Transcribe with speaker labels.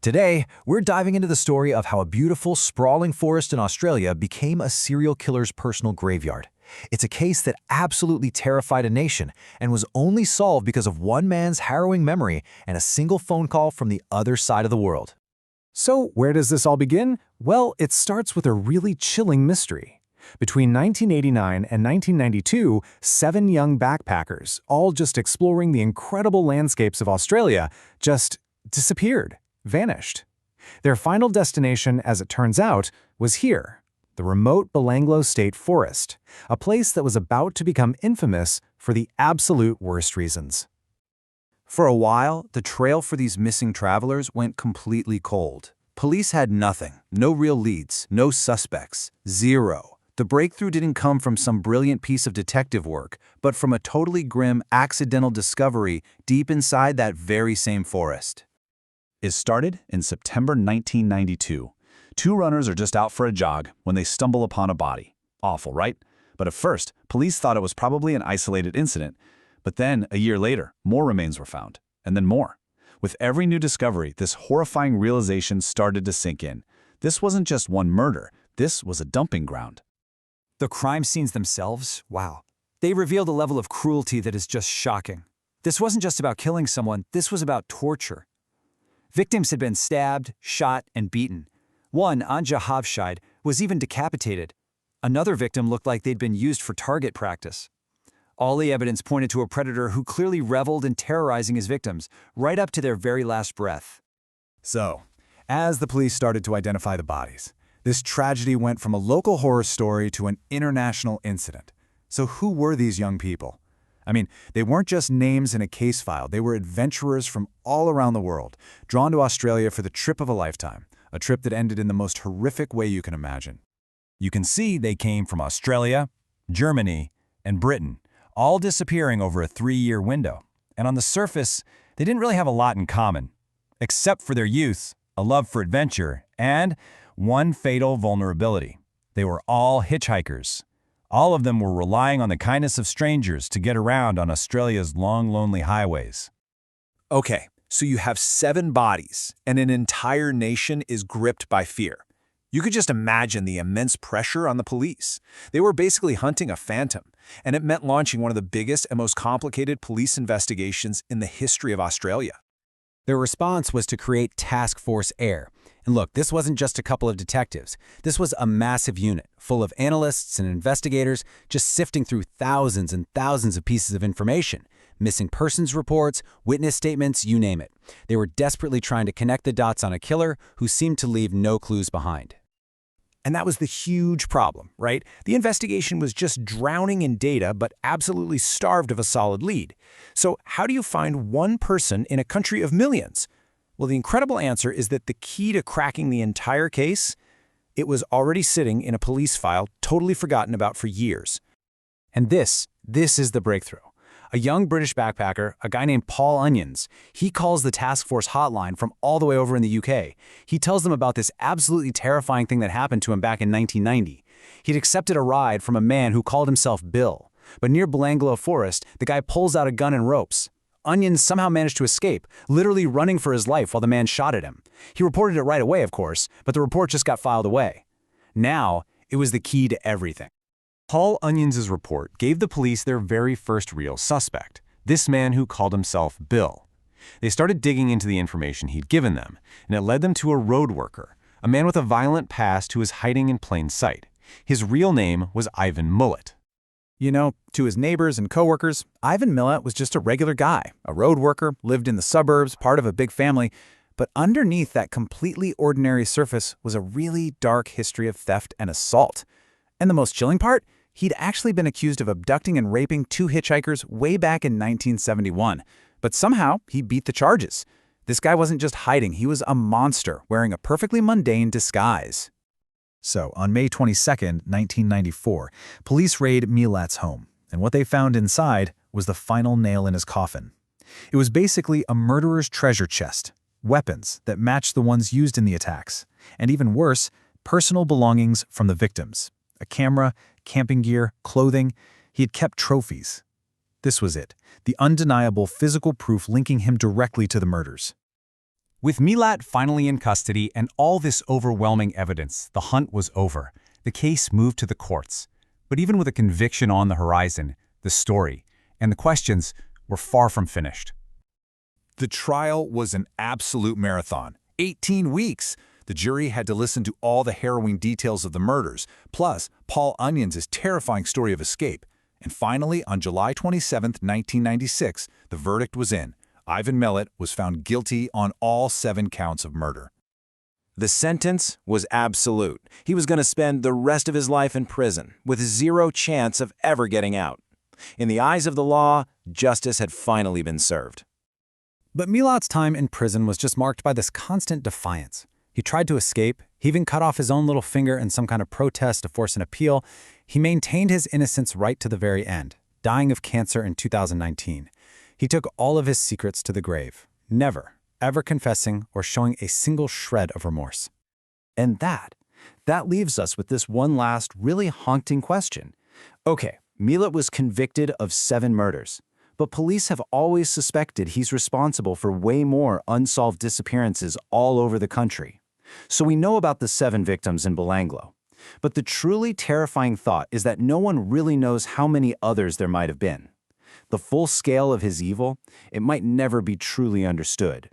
Speaker 1: Today, we're diving into the story of how a beautiful, sprawling forest in Australia became a serial killer's personal graveyard. It's a case that absolutely terrified a nation and was only solved because of one man's harrowing memory and a single phone call from the other side of the world.
Speaker 2: So, where does this all begin? Well, it starts with a really chilling mystery. Between 1989 and 1992, 7 young backpackers, all just exploring the incredible landscapes of Australia, just disappeared, vanished. Their final destination, as it turns out, was here, the remote Belanglo State Forest, a place that was about to become infamous for the absolute worst reasons.
Speaker 3: For a while, the trail for these missing travelers went completely cold. Police had nothing, no real leads, no suspects, zero. The breakthrough didn't come from some brilliant piece of detective work, but from a totally grim, accidental discovery deep inside that very same forest.
Speaker 4: It started in September 1992. 2 runners are just out for a jog when they stumble upon a body. Awful, right? But at first, police thought it was probably an isolated incident. But then, a year later, more remains were found, and then more. With every new discovery, this horrifying realization started to sink in. This wasn't just one murder, this was a dumping ground.
Speaker 5: The crime scenes themselves, wow. They revealed a level of cruelty that is just shocking. This wasn't just about killing someone, this was about torture. Victims had been stabbed, shot, and beaten. One, Anja Havshide, was even decapitated. Another victim looked like they'd been used for target practice. All the evidence pointed to a predator who clearly reveled in terrorizing his victims, right up to their very last breath.
Speaker 6: So, as the police started to identify the bodies, this tragedy went from a local horror story to an international incident. So who were these young people? I mean, they weren't just names in a case file, they were adventurers from all around the world, drawn to Australia for the trip of a lifetime, a trip that ended in the most horrific way you can imagine.
Speaker 1: You can see they came from Australia, Germany, and Britain, all disappearing over a 3-year window. And on the surface, they didn't really have a lot in common, except for their youth, a love for adventure, and one fatal vulnerability. They were all hitchhikers. All of them were relying on the kindness of strangers to get around on Australia's long, lonely highways.
Speaker 7: Okay, so you have 7 bodies, and an entire nation is gripped by fear. You could just imagine the immense pressure on the police. They were basically hunting a phantom, and it meant launching one of the biggest and most complicated police investigations in the history of Australia.
Speaker 2: Their response was to create Task Force Air. And look, this wasn't just a couple of detectives. This was a massive unit, full of analysts and investigators, just sifting through thousands and thousands of pieces of information. Missing persons reports, witness statements, you name it. They were desperately trying to connect the dots on a killer who seemed to leave no clues behind.
Speaker 7: And that was the huge problem, right? The investigation was just drowning in data, but absolutely starved of a solid lead. So how do you find one person in a country of millions? Well, the incredible answer is that the key to cracking the entire case, it was already sitting in a police file totally forgotten about for years.
Speaker 2: And this is the breakthrough. A young British backpacker, a guy named Paul Onions, he calls the task force hotline from all the way over in the UK. He tells them about this absolutely terrifying thing that happened to him back in 1990. He'd accepted a ride from a man who called himself Bill. But near Belanglo Forest, the guy pulls out a gun and ropes. Onions somehow managed to escape, literally running for his life while the man shot at him. He reported it right away, of course, but the report just got filed away. Now, it was the key to everything.
Speaker 8: Paul Onions' report gave the police their very first real suspect, this man who called himself Bill. They started digging into the information he'd given them, and it led them to a road worker, a man with a violent past who was hiding in plain sight. His real name was Ivan Milat.
Speaker 6: You know, to his neighbors and coworkers, Ivan Milat was just a regular guy, a road worker, lived in the suburbs, part of a big family. But underneath that completely ordinary surface was a really dark history of theft and assault. And the most chilling part? He'd actually been accused of abducting and raping 2 hitchhikers way back in 1971. But somehow, he beat the charges. This guy wasn't just hiding, he was a monster wearing a perfectly mundane disguise.
Speaker 1: So, on May 22, 1994, police raid Milat's home, and what they found inside was the final nail in his coffin. It was basically a murderer's treasure chest, weapons that matched the ones used in the attacks, and even worse, personal belongings from the victims. A camera, camping gear, clothing. He had kept trophies. This was it, the undeniable physical proof linking him directly to the murders.
Speaker 2: With Milat finally in custody and all this overwhelming evidence, the hunt was over. The case moved to the courts. But even with a conviction on the horizon, the story and the questions were far from finished.
Speaker 3: The trial was an absolute marathon. 18 weeks! The jury had to listen to all the harrowing details of the murders, plus Paul Onions' terrifying story of escape. And finally, on July 27, 1996, the verdict was in. Ivan Milat was found guilty on all 7 counts of murder.
Speaker 7: The sentence was absolute. He was going to spend the rest of his life in prison, with zero chance of ever getting out. In the eyes of the law, justice had finally been served.
Speaker 2: But Milat's time in prison was just marked by this constant defiance. He tried to escape. He even cut off his own little finger in some kind of protest to force an appeal. He maintained his innocence right to the very end, dying of cancer in 2019. He took all of his secrets to the grave, never, ever confessing or showing a single shred of remorse.
Speaker 7: And that leaves us with this one last really haunting question. Okay, Milat was convicted of 7 murders, but police have always suspected he's responsible for way more unsolved disappearances all over the country. So we know about the 7 victims in Belanglo. But the truly terrifying thought is that no one really knows how many others there might have been. The full scale of his evil, it might never be truly understood.